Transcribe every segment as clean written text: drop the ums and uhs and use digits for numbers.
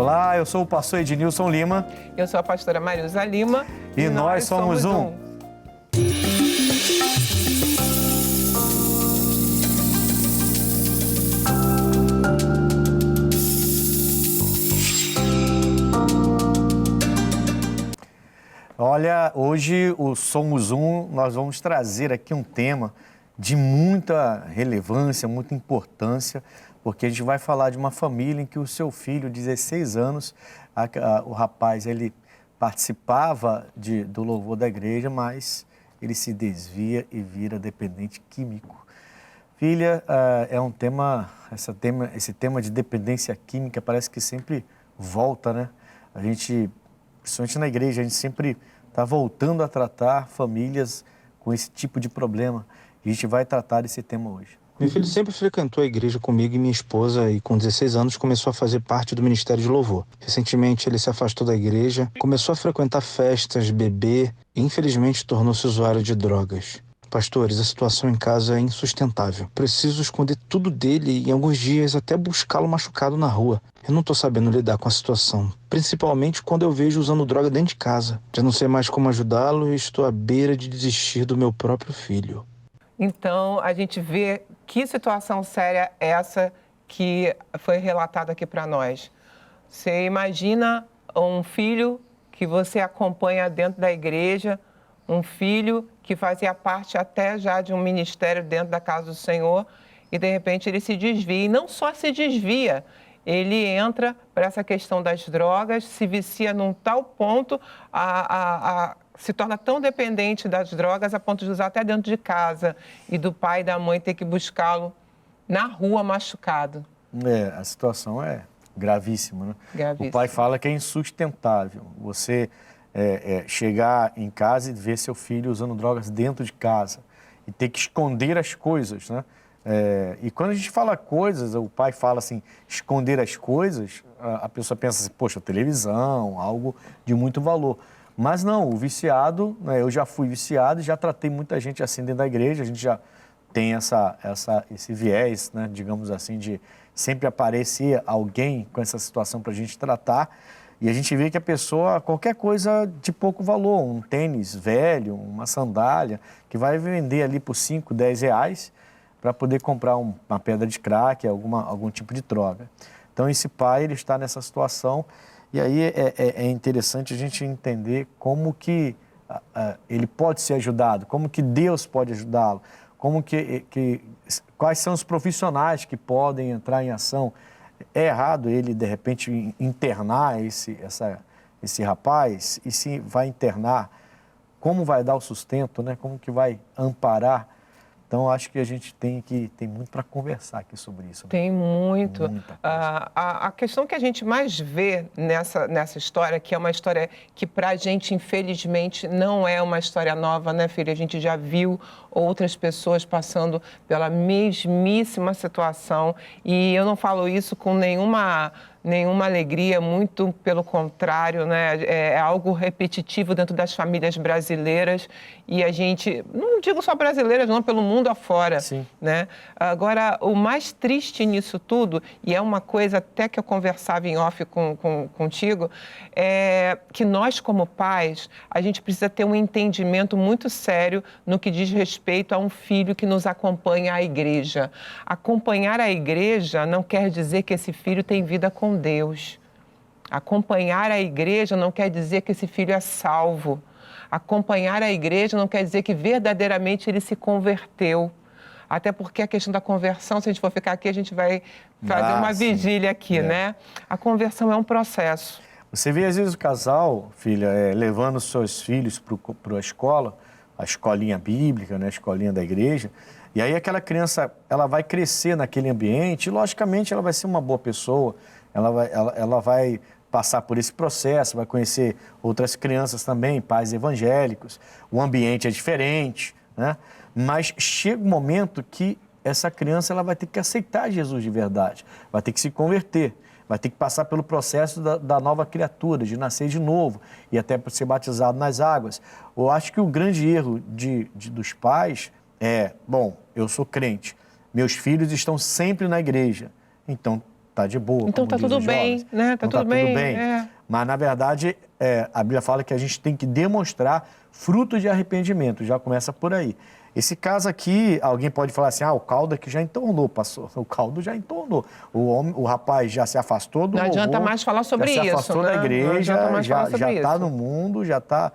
Olá, eu sou o pastor Ednilson Lima. Eu sou a pastora Marilza Lima. E nós somos um. Olha, hoje o Somos Um, nós vamos trazer aqui um tema de muita relevância, muita importância, porque a gente vai falar de uma família em que o seu filho, 16 anos, o rapaz, ele participava do louvor da igreja, mas ele se desvia e vira dependente químico. Filha, é um tema, esse tema de dependência química parece que sempre volta, né? A gente, principalmente na igreja, a gente sempre está voltando a tratar famílias com esse tipo de problema. E a gente vai tratar desse tema hoje. Meu filho sempre frequentou a igreja comigo e minha esposa e com 16 anos começou a fazer parte do Ministério de Louvor. Recentemente ele se afastou da igreja, começou a frequentar festas, beber e infelizmente tornou-se usuário de drogas. Pastores, a situação em casa é insustentável. Preciso esconder tudo dele e em alguns dias até buscá-lo machucado na rua. Eu não estou sabendo lidar com a situação, principalmente quando eu vejo usando droga dentro de casa. Já não sei mais como ajudá-lo e estou à beira de desistir do meu próprio filho. Então, a gente vê que situação séria é essa que foi relatada aqui para nós. Você imagina um filho que você acompanha dentro da igreja, um filho que fazia parte até já de um ministério dentro da casa do Senhor e, de repente, ele se desvia. E não só se desvia, ele entra para essa questão das drogas, se vicia num tal ponto, se torna tão dependente das drogas a ponto de usar até dentro de casa e do pai e da mãe ter que buscá-lo na rua machucado. A situação é gravíssima, né? Gravíssima. O pai fala que é insustentável você chegar em casa e ver seu filho usando drogas dentro de casa e ter que esconder as coisas, né? E quando a gente fala coisas, o pai fala assim, esconder as coisas, a pessoa pensa assim, poxa, televisão, algo de muito valor. Mas não, o viciado, né, eu já fui viciado e já tratei muita gente assim dentro da igreja, a gente já tem esse viés, né, digamos assim, de sempre aparecer alguém com essa situação para a gente tratar e a gente vê que a pessoa, qualquer coisa de pouco valor, um tênis velho, uma sandália, que vai vender ali por 5, 10 reais para poder comprar uma pedra de crack, algum tipo de droga. Então esse pai, ele está nessa situação. E aí é interessante a gente entender como que ele pode ser ajudado, como que Deus pode ajudá-lo, quais são os profissionais que podem entrar em ação. É errado ele, de repente, internar esse rapaz? E se vai internar, como vai dar o sustento, né? Como que vai amparar? Então, acho que a gente tem muito para conversar aqui sobre isso. Né? Tem muito. A questão que a gente mais vê nessa história, que é uma história que para a gente, infelizmente, não é uma história nova, né, filha? A gente já viu outras pessoas passando pela mesmíssima situação e eu não falo isso com nenhuma alegria, muito pelo contrário, né? É algo repetitivo dentro das famílias brasileiras e a gente, não digo só brasileiras, não, pelo mundo afora. Sim. Né? Agora, o mais triste nisso tudo, e é uma coisa até que eu conversava em off contigo, é que nós, como pais, a gente precisa ter um entendimento muito sério no que diz respeito a um filho que nos acompanha à igreja. Acompanhar a igreja não quer dizer que esse filho tem vida com Deus. Acompanhar a igreja não quer dizer que esse filho é salvo. Acompanhar a igreja não quer dizer que verdadeiramente ele se converteu. Até porque a questão da conversão, se a gente for ficar aqui, a gente vai fazer uma vigília aqui, né? A conversão é um processo. Você vê, às vezes, o casal, filha, levando seus filhos para a escola, a escolinha bíblica, né? A escolinha da igreja, e aí aquela criança, ela vai crescer naquele ambiente e, logicamente, ela vai ser uma boa pessoa, ela vai passar por esse processo, vai conhecer outras crianças também, pais evangélicos, o ambiente é diferente, né? Mas chega um momento que essa criança ela vai ter que aceitar Jesus de verdade, vai ter que se converter, vai ter que passar pelo processo da nova criatura, de nascer de novo e até ser batizado nas águas. Eu acho que o grande erro dos pais é, bom, eu sou crente, meus filhos estão sempre na igreja, então tá de boa. Então tá tudo bem, né? Tá tudo bem. Mas, na verdade, a Bíblia fala que a gente tem que demonstrar fruto de arrependimento, já começa por aí. Esse caso aqui, alguém pode falar assim, o caldo aqui já entornou, pastor. O caldo já entornou. O rapaz já se afastou do Não adianta mais falar sobre isso, já se afastou da igreja, já está no mundo, já está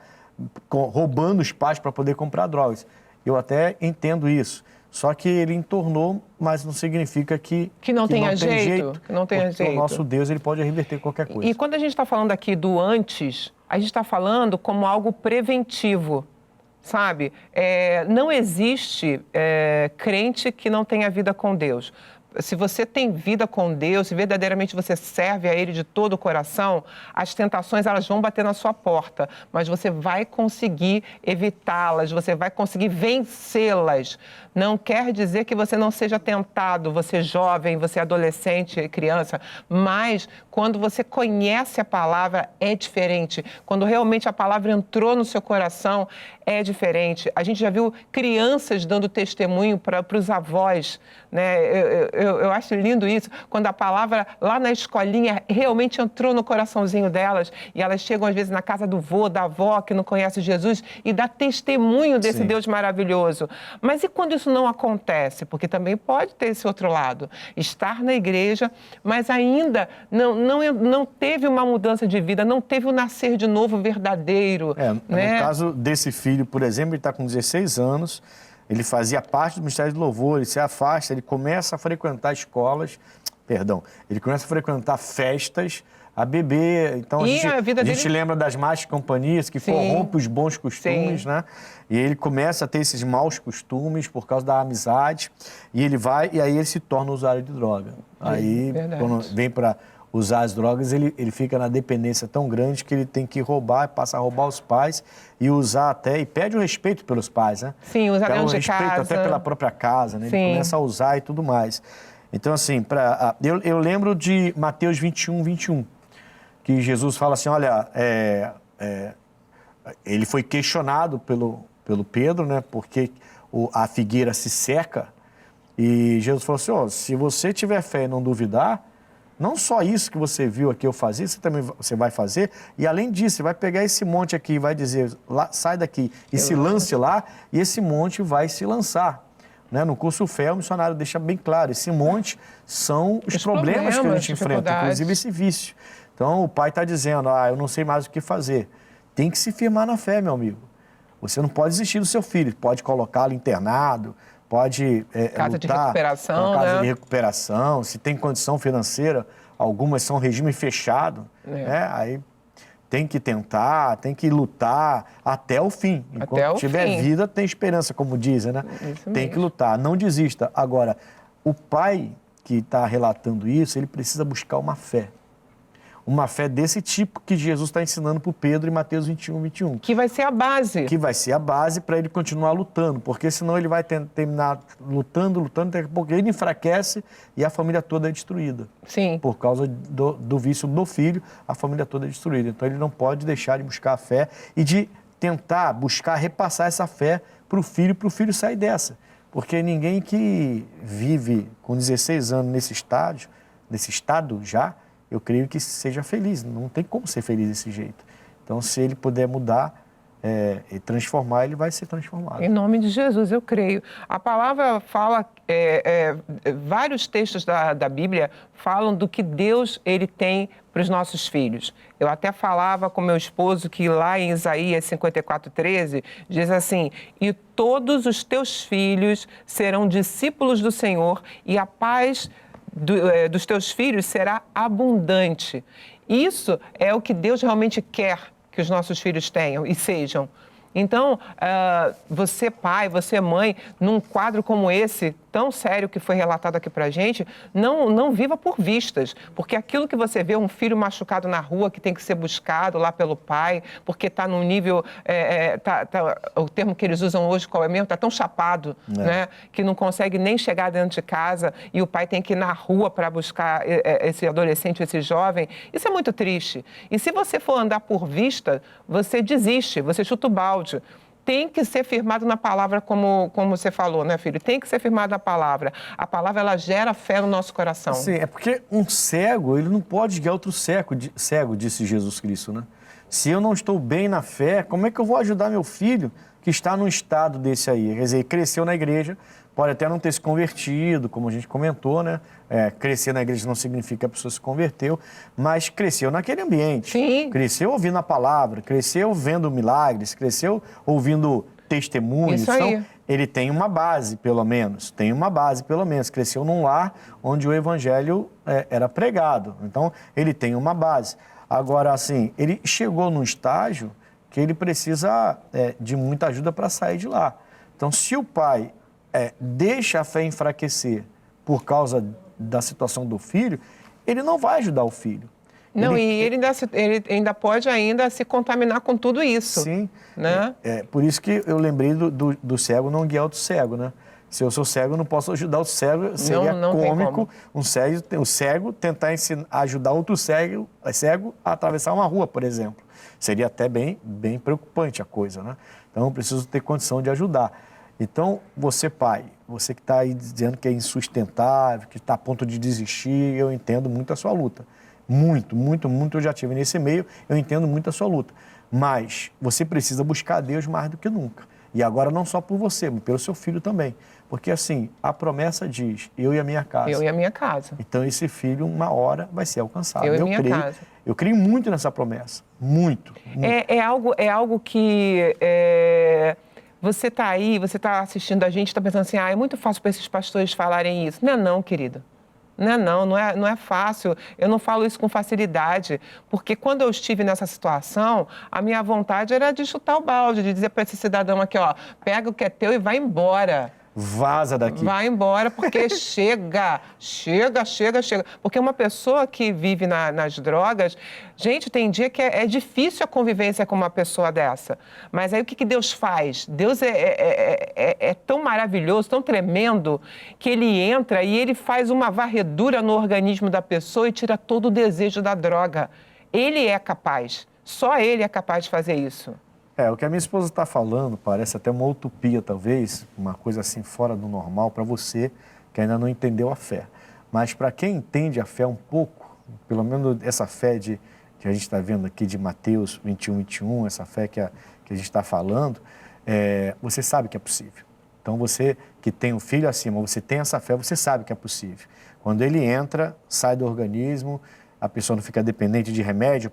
roubando os pais para poder comprar drogas. Eu até entendo isso. Só que ele entornou, mas não significa que não tenha jeito. Que não tenha jeito. O nosso Deus, ele pode reverter qualquer coisa. E quando a gente está falando aqui do antes, a gente está falando como algo preventivo, sabe? Não existe crente que não tenha vida com Deus. Se você tem vida com Deus, se verdadeiramente você serve a Ele de todo o coração, as tentações elas vão bater na sua porta, mas você vai conseguir evitá-las, você vai conseguir vencê-las. Não quer dizer que você não seja tentado, você jovem, você adolescente, criança, mas quando você conhece a palavra, é diferente. Quando realmente a palavra entrou no seu coração, é diferente. A gente já viu crianças dando testemunho para os avós, né? Eu acho lindo isso, quando a palavra lá na escolinha realmente entrou no coraçãozinho delas e elas chegam às vezes na casa do vô, da avó, que não conhece Jesus e dá testemunho desse Deus maravilhoso. Mas e quando isso não acontece? Porque também pode ter esse outro lado. Estar na igreja, mas ainda não teve uma mudança de vida, não teve um nascer de novo verdadeiro. No caso desse filho, por exemplo, ele está com 16 anos, ele fazia parte do Ministério do Louvor, ele se afasta, ele começa a frequentar escolas, ele começa a frequentar festas, a beber. Então a gente lembra das más companhias que corrompem os bons costumes, né? E ele começa a ter esses maus costumes por causa da amizade, e aí ele se torna usuário de droga. Aí, quando vem para usar as drogas, ele fica na dependência tão grande que ele tem que passa a roubar os pais e usar e pede o respeito pelos pais, né? Sim, usar dentro de casa. Até pela própria casa, né? Ele começa a usar e tudo mais. Então, assim, eu lembro de Mateus 21, 21, que Jesus fala assim, olha, ele foi questionado pelo Pedro, né? Porque a figueira se seca, e Jesus falou assim, se você tiver fé e não duvidar, não só isso que você viu aqui eu fazer, você vai fazer, e além disso, você vai pegar esse monte aqui e vai dizer, sai daqui e se lance lá, e esse monte vai se lançar. Né? No curso Fé, o missionário deixa bem claro, esse monte são os problemas que a gente enfrenta, inclusive esse vício. Então, o pai está dizendo, eu não sei mais o que fazer. Tem que se firmar na fé, meu amigo. Você não pode desistir do seu filho, pode colocá-lo internado, pode casa de recuperação, casa de recuperação, se tem condição financeira, algumas são regime fechado, né? Aí tem que tentar, tem que lutar até o fim. Enquanto tiver vida, tem esperança, como dizem, né? Tem que lutar, não desista. Agora, o pai que está relatando isso, ele precisa buscar uma fé. Uma fé desse tipo que Jesus está ensinando para o Pedro em Mateus 21, 21. Que vai ser a base. Que vai ser a base para ele continuar lutando, porque senão ele vai terminar lutando, daqui a pouco ele enfraquece e a família toda é destruída. Sim. Por causa do vício do filho, a família toda é destruída. Então ele não pode deixar de buscar a fé e de tentar buscar repassar essa fé para o filho sair dessa. Porque ninguém que vive com 16 anos nesse estado já, eu creio que seja feliz. Não tem como ser feliz desse jeito. Então, se ele puder mudar e transformar, ele vai ser transformado. Em nome de Jesus, eu creio. A palavra fala, vários textos da Bíblia falam do que Deus ele tem para os nossos filhos. Eu até falava com meu esposo que lá em Isaías 54:13, diz assim, e todos os teus filhos serão discípulos do Senhor e a paz dos teus filhos será abundante. Isso é o que Deus realmente quer que os nossos filhos tenham e sejam. Então, você pai, você mãe, num quadro como esse, tão sério que foi relatado aqui pra gente, não viva por vistas, porque aquilo que você vê, um filho machucado na rua que tem que ser buscado lá pelo pai, porque está num nível, o termo que eles usam hoje, qual é mesmo? Está tão chapado, né, que não consegue nem chegar dentro de casa e o pai tem que ir na rua para buscar esse adolescente, esse jovem. Isso é muito triste. E se você for andar por vista, você desiste, você chuta o balde. tem que ser firmado na palavra, como você falou, né, filho? Tem que ser firmado na palavra. A palavra, ela gera fé no nosso coração. Sim, é porque um cego, ele não pode guiar outro cego, disse Jesus Cristo, né? Se eu não estou bem na fé, como é que eu vou ajudar meu filho que está num estado desse aí? Quer dizer, cresceu na igreja, pode até não ter se convertido, como a gente comentou, né? Crescer na igreja não significa que a pessoa se converteu, mas cresceu naquele ambiente. Sim. Cresceu ouvindo a palavra, cresceu vendo milagres, cresceu ouvindo testemunhos. Isso aí. Então, ele tem uma base, pelo menos. Cresceu num lar onde o evangelho era pregado. Então, ele tem uma base. Agora, assim, ele chegou num estágio que ele precisa de muita ajuda para sair de lá. Então, se o pai deixa a fé enfraquecer por causa da situação do filho, ele não vai ajudar o filho. Não, ele ainda pode se contaminar com tudo isso. Sim, né? Por isso que eu lembrei do cego não guiar outro cego, né? Se eu sou cego, eu não posso ajudar o cego, seria não cômico o cego tentar ajudar outro cego a atravessar uma rua, por exemplo. Seria até bem preocupante a coisa, né? Então, eu preciso ter condição de ajudar. Então, você pai, você que está aí dizendo que é insustentável, que está a ponto de desistir, eu entendo muito a sua luta. Muito, muito, muito, eu já estive nesse meio, eu entendo muito a sua luta. Mas você precisa buscar Deus mais do que nunca. E agora não só por você, mas pelo seu filho também. Porque assim, a promessa diz, eu e a minha casa. Eu e a minha casa. Então esse filho, uma hora, vai ser alcançado. Eu e a minha casa. Eu creio muito nessa promessa. Muito. É algo que... Você está aí, você está assistindo a gente, está pensando assim, é muito fácil para esses pastores falarem isso. Não, querido. Não é fácil. Eu não falo isso com facilidade, porque quando eu estive nessa situação, a minha vontade era de chutar o balde, de dizer para esse cidadão aqui, pega o que é teu e vai embora. Vaza daqui. Vai embora, porque chega. Porque uma pessoa que vive nas drogas, gente, tem dia que é difícil a convivência com uma pessoa dessa. Mas aí o que Deus faz? Deus é tão maravilhoso, tão tremendo, que ele entra e ele faz uma varredura no organismo da pessoa e tira todo o desejo da droga. Ele é capaz, só ele é capaz de fazer isso. O que a minha esposa está falando parece até uma utopia, talvez, uma coisa assim fora do normal para você que ainda não entendeu a fé. Mas para quem entende a fé um pouco, pelo menos essa fé que a gente está vendo aqui de Mateus 21, essa fé que a gente está falando, você sabe que é possível. Então você que tem um filho acima, você tem essa fé, você sabe que é possível. Quando ele entra, sai do organismo, a pessoa não fica dependente de remédio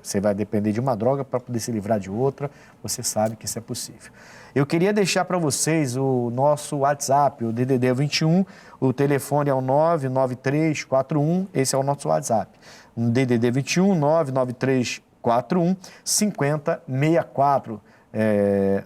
você vai depender de uma droga para poder se livrar de outra, você sabe que isso é possível. Eu queria deixar para vocês o nosso WhatsApp, o DDD 21, o telefone é o 99341, esse é o nosso WhatsApp. DDD 21, 99341 5064.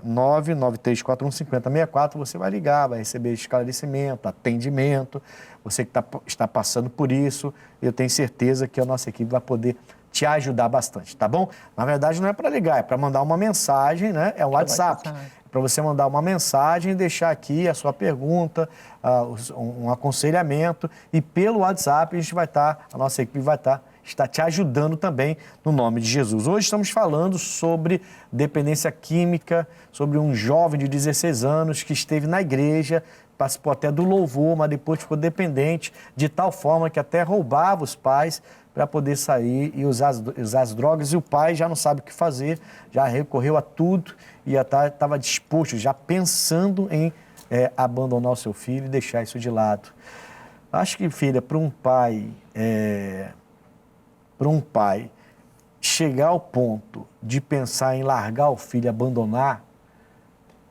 993415064, você vai ligar, vai receber esclarecimento, atendimento. Você que está passando por isso, eu tenho certeza que a nossa equipe vai poder te ajudar bastante, tá bom? Na verdade, não é para ligar, é para mandar uma mensagem, né? É um WhatsApp. Para você mandar uma mensagem e deixar aqui a sua pergunta, um aconselhamento. E pelo WhatsApp a nossa equipe vai está te ajudando também no nome de Jesus. Hoje estamos falando sobre dependência química, sobre um jovem de 16 anos que esteve na igreja, participou até do louvor, mas depois ficou dependente de tal forma que até roubava os pais para poder sair e usar as drogas. E o pai já não sabe o que fazer, já recorreu a tudo e já estava disposto, já pensando em abandonar o seu filho e deixar isso de lado. Acho que, filha, para um pai chegar ao ponto de pensar em largar o filho e abandonar,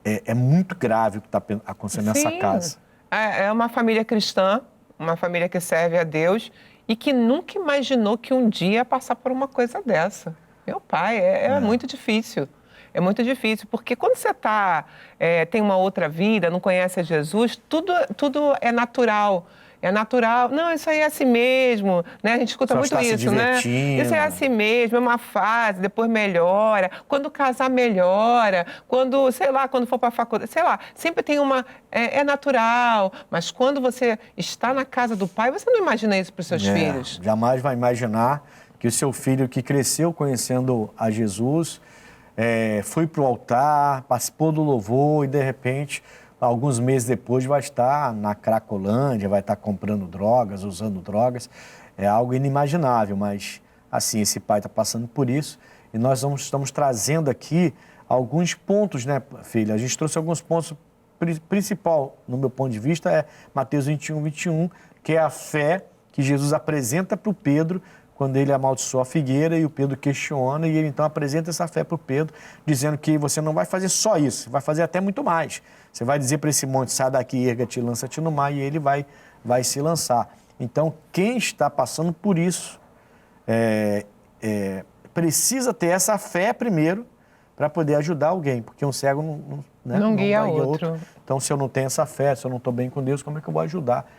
é muito grave o que está acontecendo nessa casa. É uma família cristã, uma família que serve a Deus e que nunca imaginou que um dia ia passar por uma coisa dessa. Meu pai, é muito difícil. É muito difícil, porque quando você tem uma outra vida, não conhece a Jesus, tudo é natural. É natural. Não, isso aí é assim mesmo, né? A gente escuta muito isso, né? Isso é assim mesmo, é uma fase, depois melhora. Quando casar, melhora. Quando, quando for para a faculdade, sempre tem é natural. Mas quando você está na casa do pai, você não imagina isso para os seus filhos. Jamais vai imaginar que o seu filho que cresceu conhecendo a Jesus foi para o altar, participou do louvor e, de repente, alguns meses depois vai estar na Cracolândia, vai estar comprando drogas, usando drogas. É algo inimaginável, mas, assim, esse pai está passando por isso e nós estamos trazendo aqui alguns pontos, né, filha? A gente trouxe alguns pontos. Principal, no meu ponto de vista, é Mateus 21, 21, que é a fé que Jesus apresenta para o Pedro quando ele amaldiçoa a figueira e o Pedro questiona e ele então apresenta essa fé para o Pedro, dizendo que você não vai fazer só isso, vai fazer até muito mais. Você vai dizer para esse monte, sai daqui, erga-te, lança-te no mar, e ele vai se lançar. Então, quem está passando por isso precisa ter essa fé primeiro para poder ajudar alguém, porque um cego não guia outro. Então, se eu não tenho essa fé, se eu não estou bem com Deus, como é que eu vou ajudar?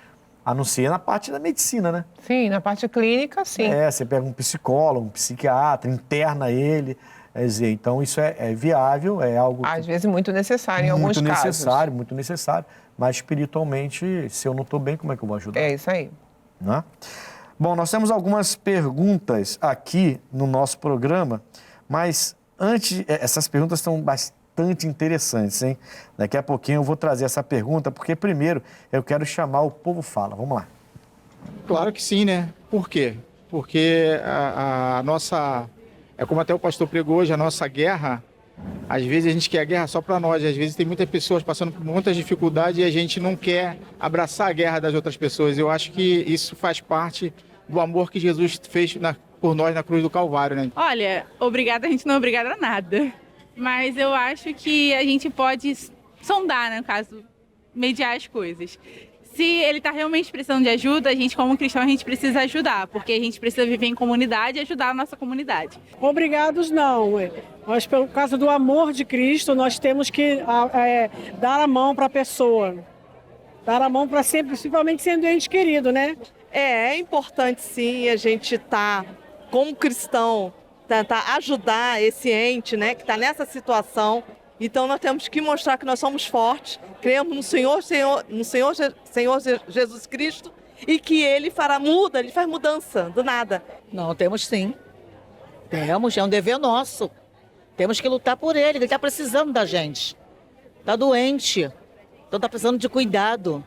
A não ser na parte da medicina, né? Sim, na parte clínica, sim. Você pega um psicólogo, um psiquiatra, interna ele. Quer dizer, então isso é viável, é algo... Às vezes muito necessário em alguns casos. Muito necessário. Mas espiritualmente, se eu não estou bem, como é que eu vou ajudar? É isso aí. Né? Bom, nós temos algumas perguntas aqui no nosso programa, mas antes, essas perguntas são bastante interessantes, hein? Daqui a pouquinho eu vou trazer essa pergunta, porque primeiro eu quero chamar o Povo Fala. Vamos lá. Claro que sim, né? Por quê? Porque a nossa... É como até o pastor pregou hoje, a nossa guerra, às vezes a gente quer a guerra só para nós, às vezes tem muitas pessoas passando por muitas dificuldades e a gente não quer abraçar a guerra das outras pessoas. Eu acho que isso faz parte do amor que Jesus fez por nós na cruz do Calvário, né? Olha, obrigada, a gente não é obrigada a nada. Mas eu acho que a gente pode sondar, né, no caso, mediar as coisas. Se ele está realmente precisando de ajuda, a gente, como cristão, a gente precisa ajudar, porque a gente precisa viver em comunidade e ajudar a nossa comunidade. Obrigados não. Nós, pelo caso do amor de Cristo, nós temos que dar a mão para a pessoa. Dar a mão para sempre, principalmente sendo ente querido, né? É importante sim a gente como cristão, tentar ajudar esse ente, né, que está nessa situação. Então nós temos que mostrar que nós somos fortes, cremos no Senhor Jesus Cristo e que Ele Ele faz mudança do nada. Não, temos sim. Temos, é um dever nosso. Temos que lutar por Ele está precisando da gente. Está doente, então está precisando de cuidado,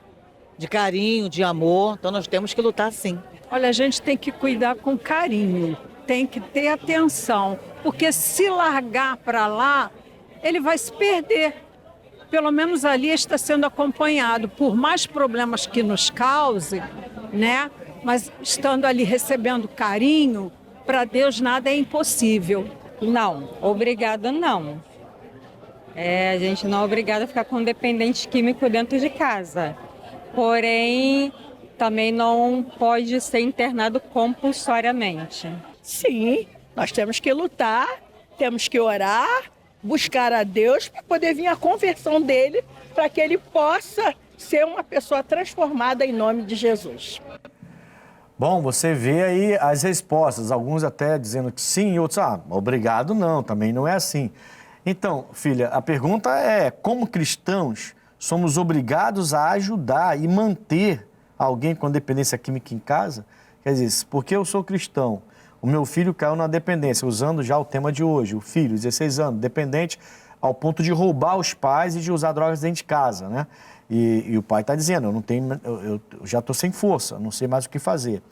de carinho, de amor, então nós temos que lutar sim. Olha, a gente tem que cuidar com carinho, tem que ter atenção, porque se largar para lá, ele vai se perder. Pelo menos ali está sendo acompanhado, por mais problemas que nos cause, né? Mas estando ali recebendo carinho, para Deus nada é impossível. Não, obrigada não. A gente não é obrigado a ficar com um dependente químico dentro de casa. Porém, também não pode ser internado compulsoriamente. Sim, nós temos que lutar, temos que orar, buscar a Deus para poder vir a conversão dele, para que ele possa ser uma pessoa transformada em nome de Jesus. Bom, você vê aí as respostas, alguns até dizendo que sim, outros, obrigado não, também não é assim. Então, filha, a pergunta é, como cristãos, somos obrigados a ajudar e manter alguém com dependência química em casa? Quer dizer, porque eu sou cristão, o meu filho caiu na dependência, usando já o tema de hoje, o filho, 16 anos, dependente ao ponto de roubar os pais e de usar drogas dentro de casa, né? E o pai está dizendo, eu já estou sem força, não sei mais o que fazer.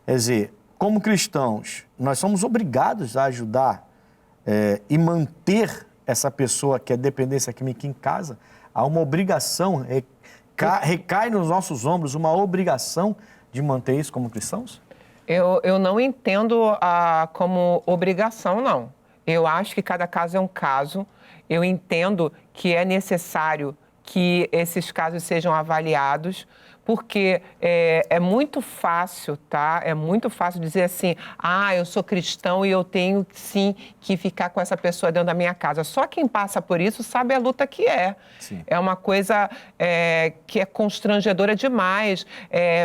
Quer dizer, como cristãos, nós somos obrigados a ajudar e manter essa pessoa que é dependência química em casa. Há uma obrigação, recai nos nossos ombros uma obrigação de manter isso como cristãos? Eu não entendo como obrigação, não. Eu acho que cada caso é um caso. Eu entendo que é necessário que esses casos sejam avaliados, porque é muito fácil, tá? É muito fácil dizer assim, eu sou cristão e eu tenho, sim, que ficar com essa pessoa dentro da minha casa. Só quem passa por isso sabe a luta que é. Sim. É uma coisa que é constrangedora demais.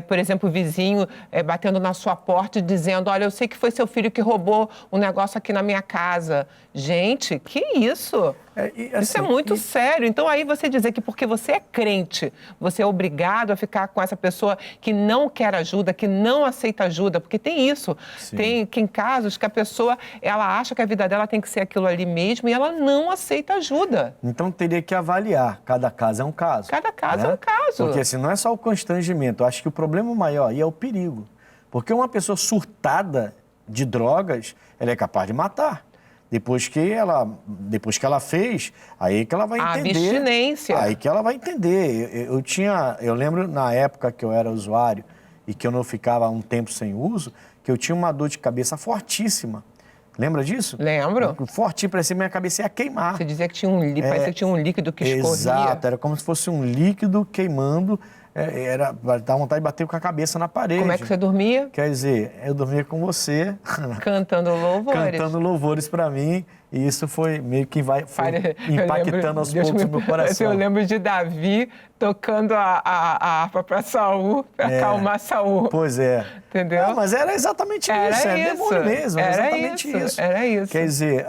Por exemplo, o vizinho batendo na sua porta e dizendo, olha, eu sei que foi seu filho que roubou um negócio aqui na minha casa. Gente, que isso? Isso é muito sério. Então, aí você dizer que porque você é crente, você é obrigado a ficar lidar com essa pessoa que não quer ajuda, que não aceita ajuda, porque tem isso. Tem casos que a pessoa, ela acha que a vida dela tem que ser aquilo ali mesmo e ela não aceita ajuda. Então teria que avaliar, cada caso é um caso. Cada caso né? é um caso. Porque assim, não é só o constrangimento, eu acho que o problema maior aí é o perigo. Porque uma pessoa surtada de drogas, ela é capaz de matar. Depois que ela fez, aí que ela vai entender. A abstinência. Aí que ela vai entender. Eu lembro na época que eu era usuário e que eu não ficava um tempo sem uso, que eu tinha uma dor de cabeça fortíssima. Lembra disso? Lembro. Forte, parecia que minha cabeça ia queimar. Você dizia que parecia que tinha um líquido que escorria. Exato, era como se fosse um líquido queimando, dá vontade de bater com a cabeça na parede. Como é que você dormia? Quer dizer, eu dormia com você. Cantando louvores. Cantando louvores pra mim, e isso foi meio que impactando aos poucos o meu coração. Eu lembro de Davi tocando a harpa para Saul, para acalmar Saul. Pois é. Entendeu? Não, mas era exatamente isso, demônio mesmo, era exatamente isso. Era isso. Quer dizer,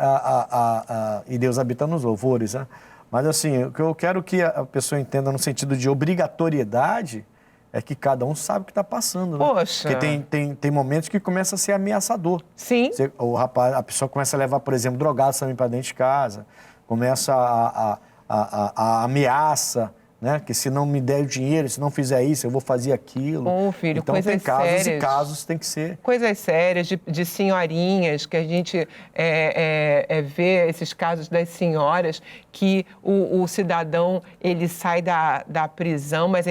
e Deus habita nos louvores, né? Mas assim, o que eu quero que a pessoa entenda no sentido de obrigatoriedade é que cada um sabe o que está passando, né? Poxa. Porque tem momentos que começa a ser ameaçador. Sim. A pessoa começa a levar, por exemplo, drogados também para dentro de casa, começa a ameaça, né? Que se não me der o dinheiro, se não fizer isso, eu vou fazer aquilo. Filho, então coisas tem casos sérias. e casos tem que ser. Coisas sérias de senhorinhas, que a gente vê esses casos das senhoras, que o cidadão, ele sai da prisão, mas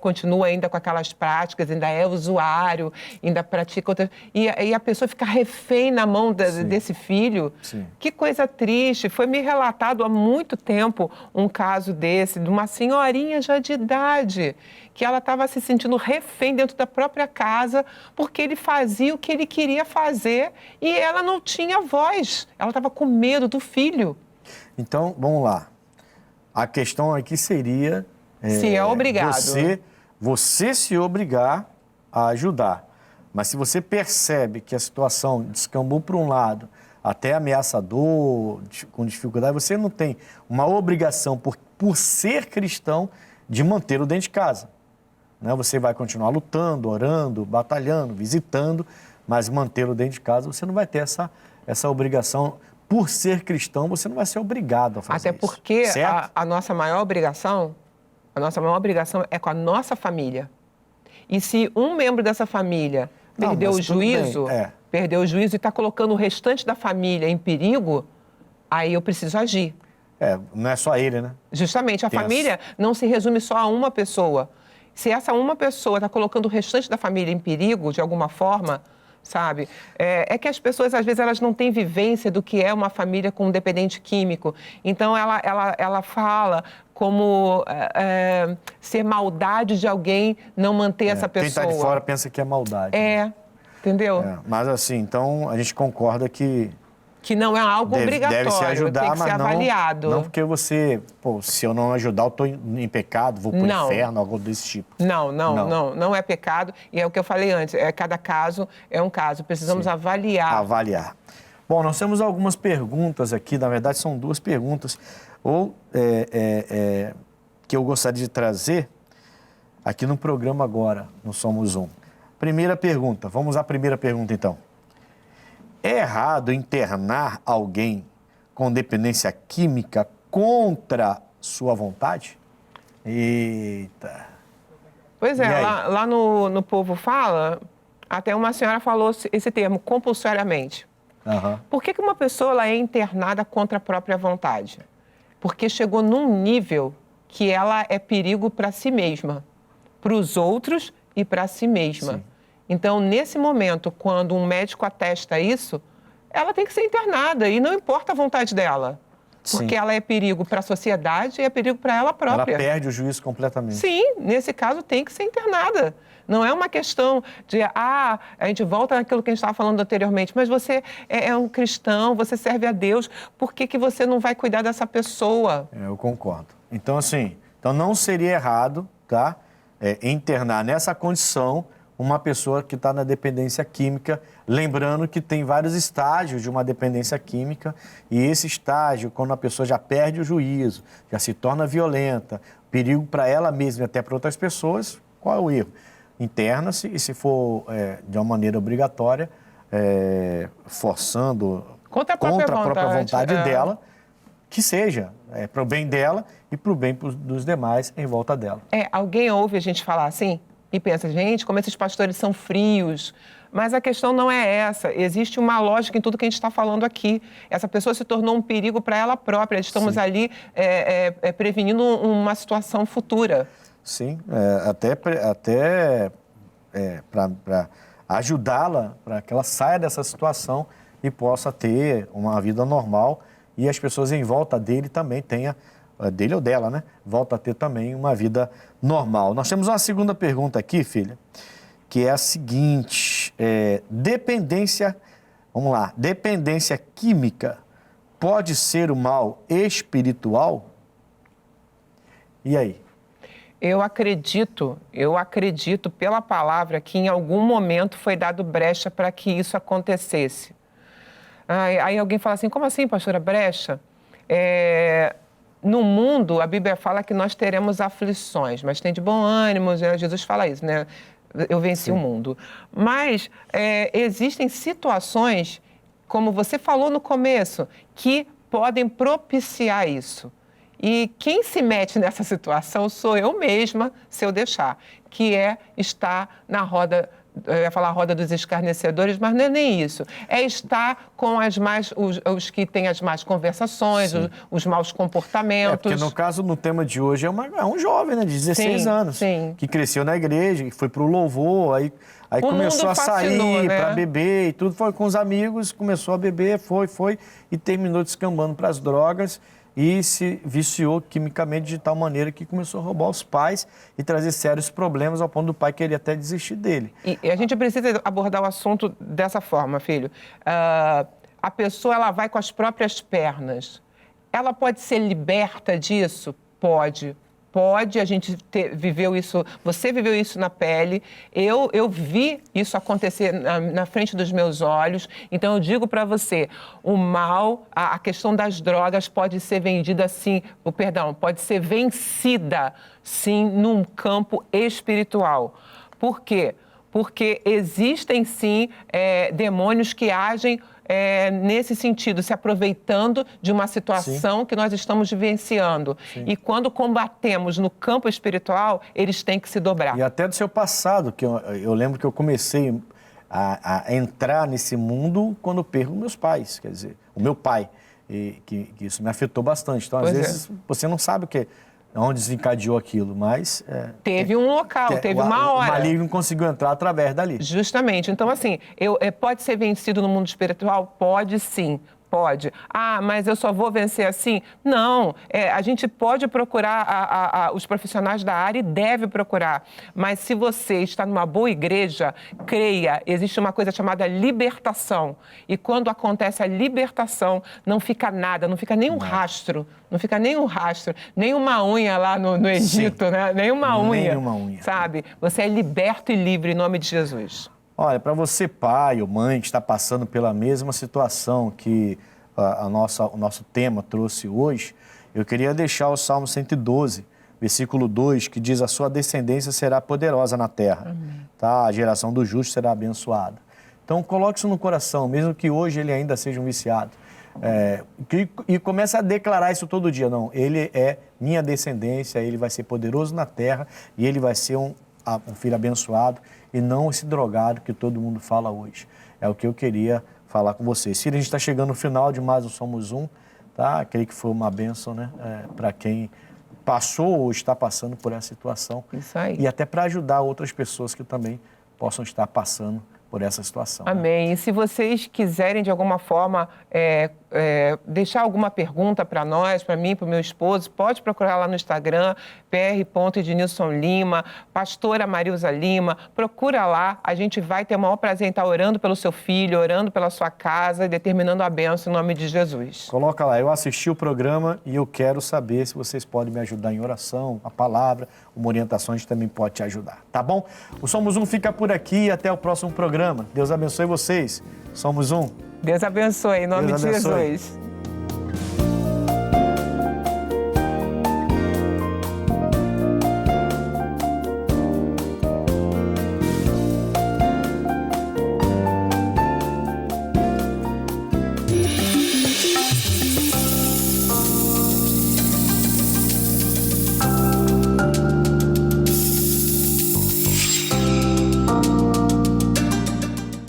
continua ainda com aquelas práticas, ainda é usuário, ainda pratica outras... E a pessoa fica refém na mão desse filho. Sim. Que coisa triste. Foi me relatado há muito tempo um caso desse, de uma senhorinha já de idade, que ela estava se sentindo refém dentro da própria casa, porque ele fazia o que ele queria fazer e ela não tinha voz. Ela estava com medo do filho. Então, vamos lá. A questão aqui seria... se é obrigado. Você se obrigar a ajudar. Mas se você percebe que a situação descambou para um lado, até ameaçador, com dificuldade, você não tem uma obrigação, por ser cristão, de mantê-lo dentro de casa. Né? Você vai continuar lutando, orando, batalhando, visitando, mas mantê-lo dentro de casa, você não vai ter essa obrigação. Por ser cristão, você não vai ser obrigado a fazer Até porque isso. a nossa maior obrigação é com a nossa família. E se um membro dessa família perdeu o juízo, e está colocando o restante da família em perigo, aí eu preciso agir. Não é só ele, né? Justamente, a família não se resume só a uma pessoa. Se essa uma pessoa está colocando o restante da família em perigo, de alguma forma, sabe? É que as pessoas, às vezes, elas não têm vivência do que é uma família com um dependente químico. Então, ela fala como ser maldade de alguém não manter essa pessoa. Quem está de fora pensa que é maldade. Entendeu? Mas assim, então, a gente concorda que não é algo obrigatório, deve se ajudar, tem que ser avaliado. Não porque você, se eu não ajudar, eu estou em pecado, vou para o inferno, algo desse tipo. Não é pecado. E é o que eu falei antes, cada caso é um caso. Precisamos avaliar. Bom, nós temos algumas perguntas aqui, na verdade são duas perguntas, que eu gostaria de trazer aqui no programa agora, no Somos Um. Primeira pergunta, vamos à primeira pergunta então. É errado internar alguém com dependência química contra sua vontade? Eita! Pois é, lá no Povo Fala, até uma senhora falou esse termo, compulsoriamente. Por que uma pessoa ela é internada contra a própria vontade? Porque chegou num nível que ela é perigo para si mesma, para os outros e para si mesma. Sim. Então, nesse momento, quando um médico atesta isso, ela tem que ser internada e não importa a vontade dela. Porque ela é perigo para a sociedade e é perigo para ela própria. Ela perde o juízo completamente. Sim, nesse caso tem que ser internada. Não é uma questão de, a gente volta naquilo que a gente estava falando anteriormente, mas você é um cristão, você serve a Deus, por que você não vai cuidar dessa pessoa? Eu concordo. Então, assim, não seria errado, tá? Internar nessa condição uma pessoa que está na dependência química, lembrando que tem vários estágios de uma dependência química e esse estágio, quando a pessoa já perde o juízo, já se torna violenta, perigo para ela mesma e até para outras pessoas, qual é o erro? Interna-se e se for de uma maneira obrigatória, forçando Contra a própria vontade dela, que seja para o bem dela e para o bem dos demais em volta dela. Alguém ouve a gente falar assim e pensa, gente, como esses pastores são frios. Mas a questão não é essa. Existe uma lógica em tudo que a gente está falando aqui. Essa pessoa se tornou um perigo para ela própria. Estamos ali prevenindo uma situação futura. Sim, até para ajudá-la, para que ela saia dessa situação e possa ter uma vida normal e as pessoas em volta dele também tenham, dele ou dela, né? Volta a ter também uma vida normal. Nós temos uma segunda pergunta aqui, filha, que é a seguinte, dependência, vamos lá, dependência química pode ser o mal espiritual? E aí? Eu acredito pela palavra que em algum momento foi dado brecha para que isso acontecesse. Aí alguém fala assim, como assim, pastora, brecha? No mundo, a Bíblia fala que nós teremos aflições, mas tem de bom ânimo, Jesus fala isso, né? Eu venci o mundo. Mas existem situações, como você falou no começo, que podem propiciar isso. E quem se mete nessa situação sou eu mesma, se eu deixar, que é estar na roda, eu ia falar roda dos escarnecedores, mas não é nem isso. É estar com os que têm as más conversações, os maus comportamentos. Porque no caso, no tema de hoje, é um jovem, né, de 16 anos, que cresceu na igreja, que foi pro louvor, aí começou a sair para beber e tudo, foi com os amigos, começou a beber, foi, e terminou descambando para as drogas, e se viciou quimicamente de tal maneira que começou a roubar os pais e trazer sérios problemas ao ponto do pai querer até desistir dele. E a gente precisa abordar o assunto dessa forma, filho. A pessoa ela vai com as próprias pernas. Ela pode ser liberta disso? Pode. A gente viveu isso, você viveu isso na pele, eu vi isso acontecer na frente dos meus olhos, então eu digo para você, o mal, a questão das drogas pode ser vendida sim, pode ser vencida sim num campo espiritual. Por quê? Porque existem sim demônios que agem nesse sentido, se aproveitando de uma situação que nós estamos vivenciando. E quando combatemos no campo espiritual, eles têm que se dobrar. E até do seu passado, que eu lembro que eu comecei a entrar nesse mundo quando perco meus pais, quer dizer, o meu pai, e que isso me afetou bastante. Então, às vezes, você não sabe o que onde desencadeou aquilo, mas... Teve um local, teve uma hora. O maligno conseguiu entrar através dali. Justamente. Então, assim, pode ser vencido no mundo espiritual? Pode sim. Pode. Mas eu só vou vencer assim? Não. A gente pode procurar os profissionais da área e deve procurar. Mas se você está numa boa igreja, creia, existe uma coisa chamada libertação. E quando acontece a libertação, não fica nada, não fica nem um rastro. Não fica nem um rastro, nem uma unha lá no Egito, né? Nem uma unha. Sabe? Você é liberto e livre em nome de Jesus. Olha, para você, pai ou mãe, que está passando pela mesma situação que o nosso tema trouxe hoje, eu queria deixar o Salmo 112, versículo 2, que diz: a sua descendência será poderosa na terra, tá? A geração do justo será abençoada. Então, coloque isso no coração, mesmo que hoje ele ainda seja um viciado. E comece a declarar isso todo dia. Não, ele é minha descendência, ele vai ser poderoso na terra e ele vai ser um filho abençoado e não esse drogado que todo mundo fala hoje. É o que eu queria falar com vocês. Filho, a gente está chegando no final de mais um Somos Um, tá? Creio que foi uma bênção, né? Para quem passou ou está passando por essa situação. Isso aí. E até para ajudar outras pessoas que também possam estar passando por essa situação. Amém. Né? E se vocês quiserem, de alguma forma, deixar alguma pergunta para nós, para mim, para o meu esposo, pode procurar lá no Instagram, pr.ednilson.lima, pastora Marilza Lima, procura lá, a gente vai ter o maior prazer em estar orando pelo seu filho, orando pela sua casa e determinando a bênção em nome de Jesus. Coloca lá, eu assisti o programa e eu quero saber se vocês podem me ajudar em oração, a palavra, uma orientação, a gente também pode te ajudar, tá bom? O Somos Um fica por aqui e até o próximo programa. Deus abençoe vocês. Somos Um. Deus abençoe, em nome de Jesus.